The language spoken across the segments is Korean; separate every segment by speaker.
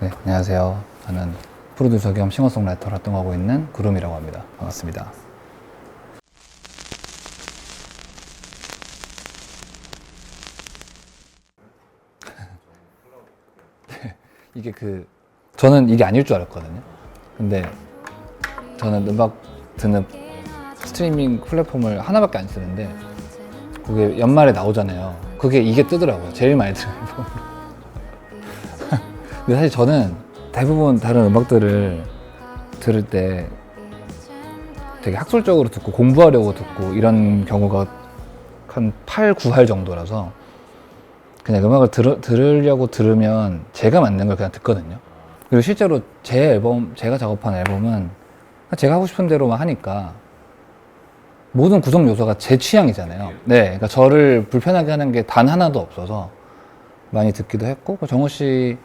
Speaker 1: 네, 안녕하세요. 저는 프로듀서 겸 싱어송라이터로 활동하고 있는 구름이라고 합니다. 반갑습니다. 이게 저는 이게 아닐 줄 알았거든요. 근데 저는 음악 듣는 스트리밍 플랫폼을 하나밖에 안 쓰는데 그게 연말에 나오잖아요. 이게 뜨더라고요. 제일 많이 들어요. 근데 사실 저는 대부분 다른 음악들을 들을 때 되게 학술적으로 듣고 공부하려고 듣고 이런 경우가 한 8, 9할 정도라서 그냥 음악을 들으려고 들으면 제가 만든 걸 그냥 듣거든요. 그리고 실제로 제가 작업한 앨범은 제가 하고 싶은 대로만 하니까 모든 구성 요소가 제 취향이잖아요. 네, 그러니까 저를 불편하게 하는 게 단 하나도 없어서 많이 듣기도 했고, 정우 씨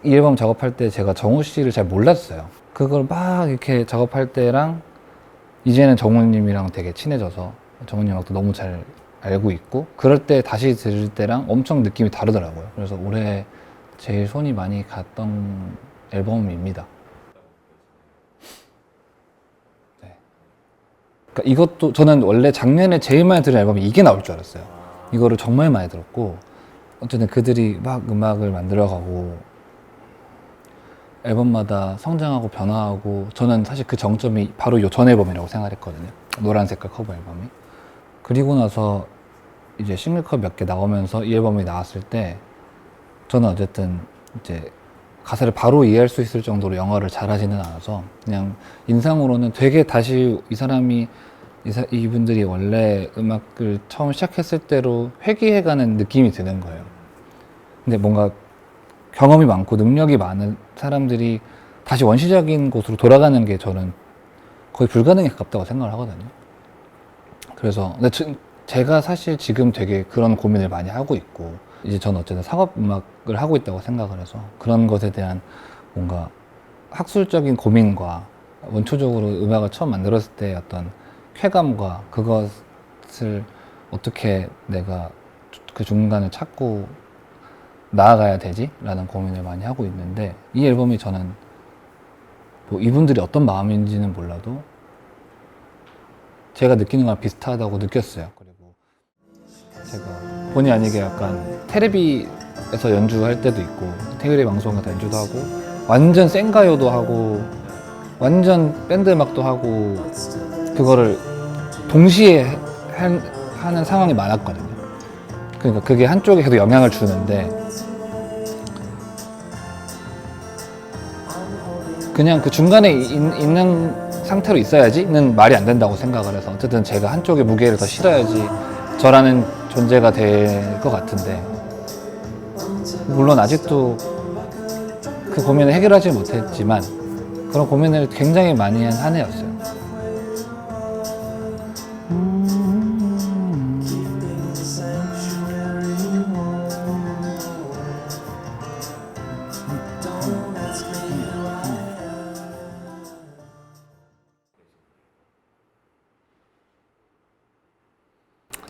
Speaker 1: 이 앨범 작업할 때 제가 정우 씨를 잘 몰랐어요. 그걸 막 이렇게 작업할 때랑 이제는 정우님이랑 되게 친해져서 정우님 음악도 너무 잘 알고 있고 그럴 때 다시 들을 때랑 엄청 느낌이 다르더라고요. 그래서 올해 제일 손이 많이 갔던 앨범입니다. 네. 그러니까 이것도 저는 원래 작년에 제일 많이 들은 앨범이 이게 나올 줄 알았어요. 이거를 정말 많이 들었고 어쨌든 그들이 막 음악을 만들어가고 앨범마다 성장하고 변화하고 저는 사실 그 정점이 바로 이 전 앨범이라고 생각했거든요. 노란 색깔 커버 앨범이. 그리고 나서 이제 싱글컷 몇 개 나오면서 이 앨범이 나왔을 때 저는 어쨌든 이제 가사를 바로 이해할 수 있을 정도로 영어를 잘하지는 않아서 그냥 인상으로는 되게 다시 이분들이 원래 음악을 처음 시작했을 때로 회귀해가는 느낌이 드는 거예요. 근데 뭔가 경험이 많고 능력이 많은 사람들이 다시 원시적인 곳으로 돌아가는 게 저는 거의 불가능에 가깝다고 생각을 하거든요. 그래서 근데 제가 사실 지금 되게 그런 고민을 많이 하고 있고 이제 저는 어쨌든 상업 음악을 하고 있다고 생각을 해서 그런 것에 대한 뭔가 학술적인 고민과 원초적으로 음악을 처음 만들었을 때 어떤 쾌감과 그것을 어떻게 내가 그 중간을 찾고 나아가야 되지? 라는 고민을 많이 하고 있는데 이 앨범이 저는 뭐 이분들이 어떤 마음인지는 몰라도 제가 느끼는 거랑 비슷하다고 느꼈어요. 그리고 제가 본의 아니게 약간 테레비에서 연주할 때도 있고 테레비 방송에서 연주도 하고 완전 센가요도 하고 완전 밴드 음악도 하고 그거를 동시에 하는 상황이 많았거든요. 그러니까 그게 한쪽에 계속 영향을 주는데 그냥 그 중간에 있는 상태로 있어야지는 말이 안 된다고 생각을 해서 어쨌든 제가 한쪽에 무게를 더 실어야지 저라는 존재가 될 것 같은데 물론 아직도 그 고민을 해결하지 못했지만 그런 고민을 굉장히 많이 한 한 해였어요.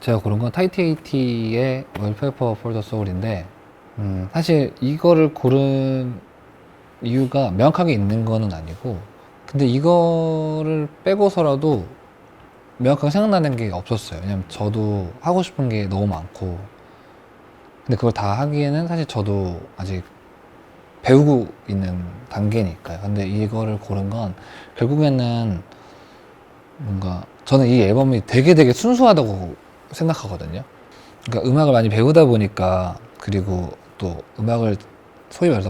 Speaker 1: 제가 고른 건 타이티에이티의 월페이퍼 폴더 소울인데 사실 이거를 고른 이유가 명확하게 있는 거는 아니고 근데 이거를 빼고서라도 명확하게 생각나는 게 없었어요. 왜냐면 저도 하고 싶은 게 너무 많고 근데 그걸 다 하기에는 사실 저도 아직 배우고 있는 단계니까요. 근데 이거를 고른 건 결국에는 뭔가 저는 이 앨범이 되게 순수하다고 생각하거든요. 그러니까 음악을 많이 배우다 보니까 그리고 또 음악을 소위 말해서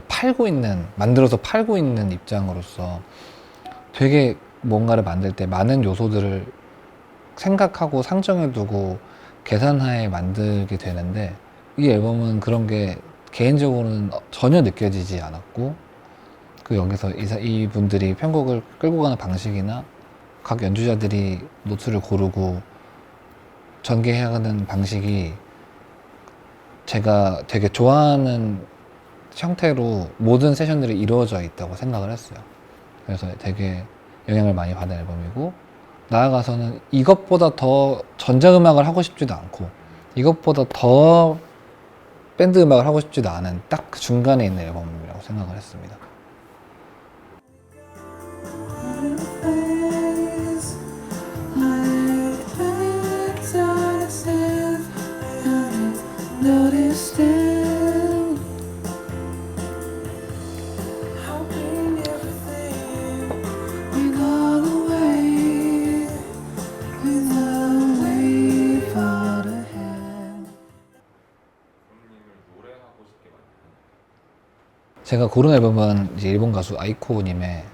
Speaker 1: 만들어서 팔고 있는 입장으로서 되게 뭔가를 만들 때 많은 요소들을 생각하고 상정해두고 계산하에 만들게 되는데 이 앨범은 그런 게 개인적으로는 전혀 느껴지지 않았고 여기서 이분들이 편곡을 끌고 가는 방식이나 각 연주자들이 노트를 고르고 전개해가는 방식이 제가 되게 좋아하는 형태로 모든 세션들이 이루어져 있다고 생각을 했어요. 그래서 되게 영향을 많이 받은 앨범이고 나아가서는 이것보다 더 전자음악을 하고 싶지도 않고 이것보다 더 밴드 음악을 하고 싶지도 않은 딱 그 중간에 있는 앨범이라고 생각을 했습니다. 제가 고른 앨범은 이제 일본 가수 아이코님의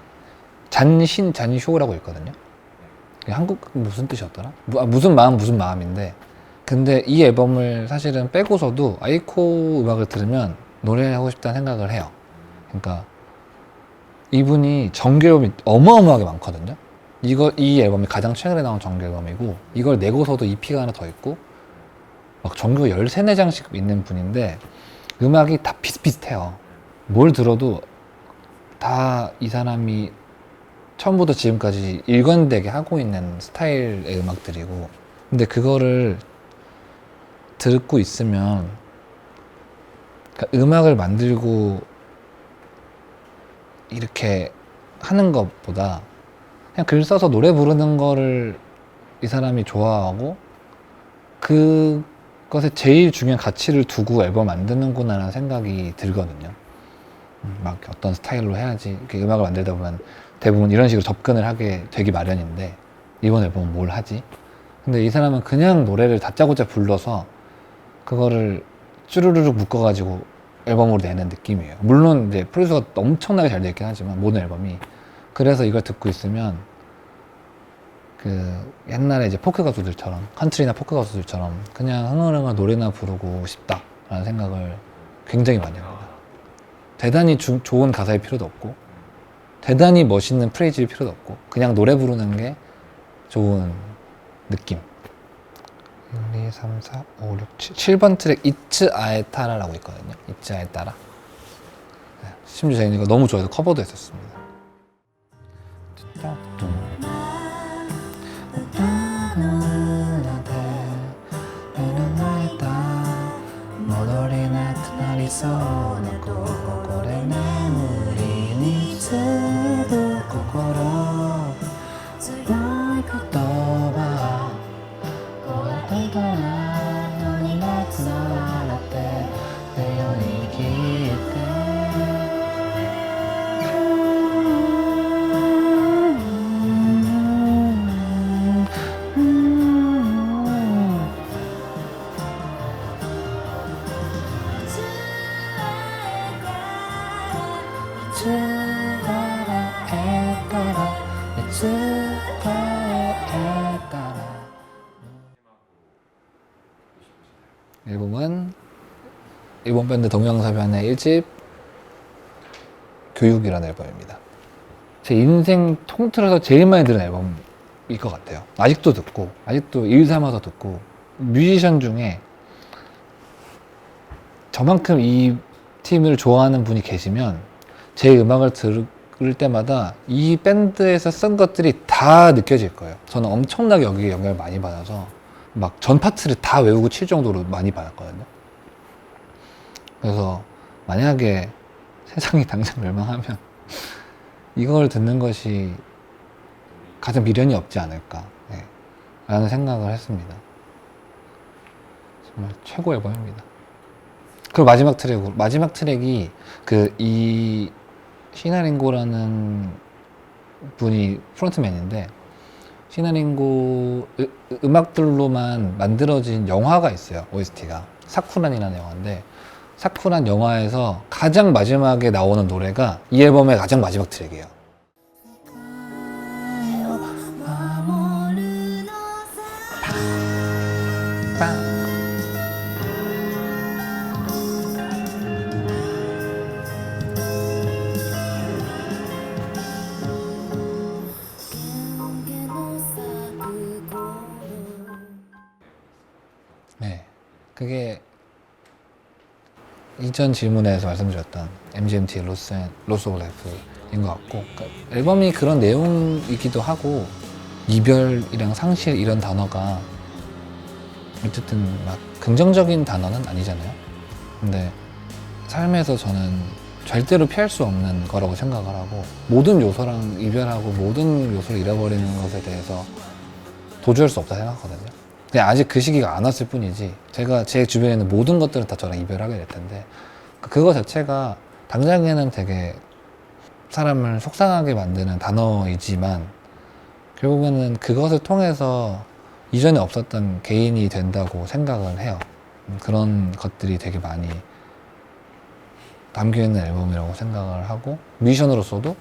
Speaker 1: 잔쇼라고 있거든요. 한국 무슨 뜻이었더라? 무슨 마음인데, 근데 이 앨범을 사실은 빼고서도 아이코 음악을 들으면 노래하고 싶다는 생각을 해요. 그러니까 이분이 정규 앨범이 어마어마하게 많거든요. 이 앨범이 가장 최근에 나온 정규 앨범이고, 이걸 내고서도 EP가 하나 더 있고 막 정규 13, 4장씩 있는 분인데 음악이 다 비슷비슷해요. 뭘 들어도 다 이 사람이 처음부터 지금까지 일관되게 하고 있는 스타일의 음악들이고, 근데 그거를 듣고 있으면, 그러니까 음악을 만들고 이렇게 하는 것보다 그냥 글 써서 노래 부르는 거를 이 사람이 좋아하고 그것에 제일 중요한 가치를 두고 앨범 만드는구나 라는 생각이 들거든요. 막 어떤 스타일로 해야지, 이렇게 음악을 만들다 보면 대부분 이런 식으로 접근을 하게 되기 마련인데, 이번 앨범은 뭘 하지? 근데 이 사람은 그냥 노래를 다짜고짜 불러서 그거를 쭈루루룩 묶어가지고 앨범으로 내는 느낌이에요. 물론 이제 프로듀서가 엄청나게 잘 되어 있긴 하지만, 모든 앨범이. 그래서 이걸 듣고 있으면 그 옛날에 이제 포크 가수들처럼, 컨트리나 포크 가수들처럼 그냥 흥얼흥얼 노래나 부르고 싶다라는 생각을 굉장히 많이 합니다. 대단히 좋은 가사일 필요도 없고, 대단히 멋있는 프레이즈일 필요도 없고, 그냥 노래 부르는 게 좋은 느낌. 1, 2, 3, 4, 5, 6, 7번 트랙 이츠 아에 따라라고 있거든요. 이츠 아에 따라. 심지어 저희는 이거 너무 좋아해서 커버도 했었습니다. 앨범은 일본 밴드 동명사변의 1집 교육이라는 앨범입니다. 제 인생 통틀어서 제일 많이 들은 앨범일 것 같아요. 아직도 듣고, 아직도 일 삼아서 듣고, 뮤지션 중에 저만큼 이 팀을 좋아하는 분이 계시면 제 음악을 들을 때마다 이 밴드에서 쓴 것들이 다 느껴질 거예요. 저는 엄청나게 여기에 영향을 많이 받아서 막 전 파트를 다 외우고 칠 정도로 많이 받았거든요. 그래서 만약에 세상이 당장 멸망하면 이걸 듣는 것이 가장 미련이 없지 않을까, 네, 라는 생각을 했습니다. 정말 최고 앨범입니다. 그리고 마지막 트랙이 이 시나링고라는 분이 프론트맨인데, 시나링고 음악들로만 만들어진 영화가 있어요. OST가 사쿠란이라는 영화인데, 사쿠란 영화에서 가장 마지막에 나오는 노래가 이 앨범의 가장 마지막 트랙이에요. 빵. 네, 그게 이전 질문에서 말씀드렸던 MGMT의 로스 오브 라이프인 것 같고, 그러니까 앨범이 그런 내용이기도 하고, 이별이랑 상실 이런 단어가 어쨌든 막 긍정적인 단어는 아니잖아요. 근데 삶에서 저는 절대로 피할 수 없는 거라고 생각을 하고, 모든 요소랑 이별하고 모든 요소를 잃어버리는 것에 대해서 도주할 수 없다 생각하거든요. 그냥 아직 그 시기가 안 왔을 뿐이지, 제가 제 주변에 있는 모든 것들은 다 저랑 이별하게 될 텐데, 그거 자체가 당장에는 되게 사람을 속상하게 만드는 단어이지만 결국에는 그것을 통해서 이전에 없었던 개인이 된다고 생각을 해요. 그런 것들이 되게 많이 담겨있는 앨범이라고 생각을 하고, 뮤지션으로서도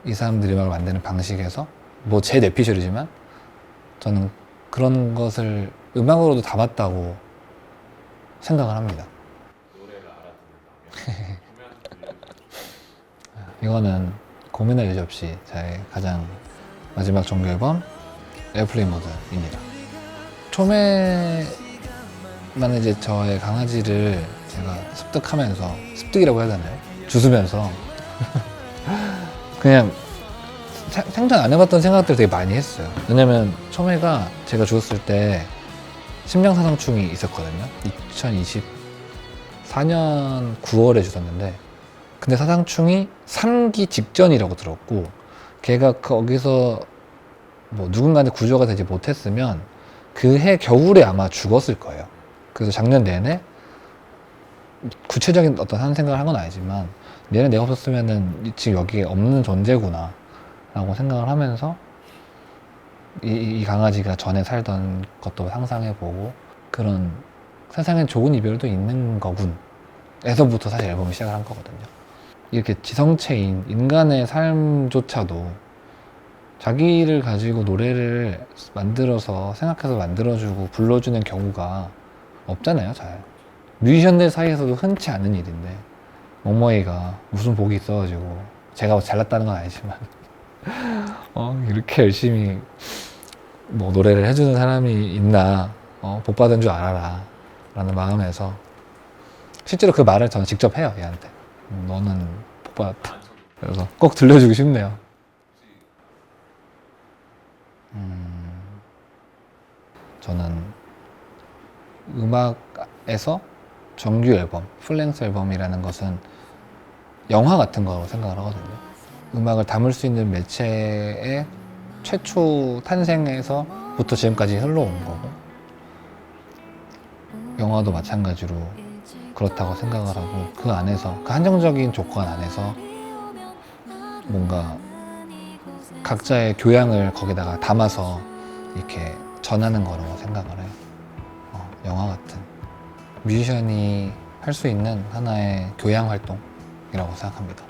Speaker 1: 이 사람들이 음악을 만드는 방식에서 뭐 제 뇌피셜이지만 저는 그런 것을 음악으로도 담았다고 생각을 합니다. 이거는 고민할 여지 없이 제 가장 마지막 정규 앨범 에어플레이 모드입니다. 처음에만 이제 저의 강아지를 제가 습득하면서, 습득이라고 해야 되나요? 주스면서 그냥 생전 안 해봤던 생각들을 되게 많이 했어요. 왜냐면 처음에가 제가 주웠을 때 심장사상충이 있었거든요. 2024년 9월에 주웠는데, 근데 사상충이 3기 직전이라고 들었고, 걔가 거기서 뭐 누군가한테 구조가 되지 못했으면 그 해 겨울에 아마 죽었을 거예요. 그래서 작년 내내 구체적인 어떤 한 생각을 한 건 아니지만, 얘는 내가 없었으면은 지금 여기에 없는 존재구나 라고 생각을 하면서 이 강아지가 전에 살던 것도 상상해보고, 그런 세상엔 좋은 이별도 있는 거군 에서부터 사실 앨범을 시작을 한 거거든요. 이렇게 지성체인 인간의 삶조차도 자기를 가지고 노래를 만들어서 생각해서 만들어주고 불러주는 경우가 없잖아요, 잘. 뮤지션들 사이에서도 흔치 않은 일인데, 어머니가 무슨 복이 있어가지고, 제가 잘났다는 건 아니지만 이렇게 열심히 뭐 노래를 해주는 사람이 있나, 복 받은 줄 알아라 라는 마음에서 실제로 그 말을 저는 직접 해요, 얘한테. 너는 복 받았다. 그래서 꼭 들려주고 싶네요. 저는 음악에서 정규 앨범, 풀랭스 앨범이라는 것은 영화 같은 거라고 생각을 하거든요. 음악을 담을 수 있는 매체의 최초 탄생에서부터 지금까지 흘러온 거고, 영화도 마찬가지로 그렇다고 생각을 하고, 그 안에서, 그 한정적인 조건 안에서 뭔가 각자의 교양을 거기다가 담아서 이렇게 전하는 거라고 생각을 해요. 영화 같은, 뮤지션이 할 수 있는 하나의 교양 활동이라고 생각합니다.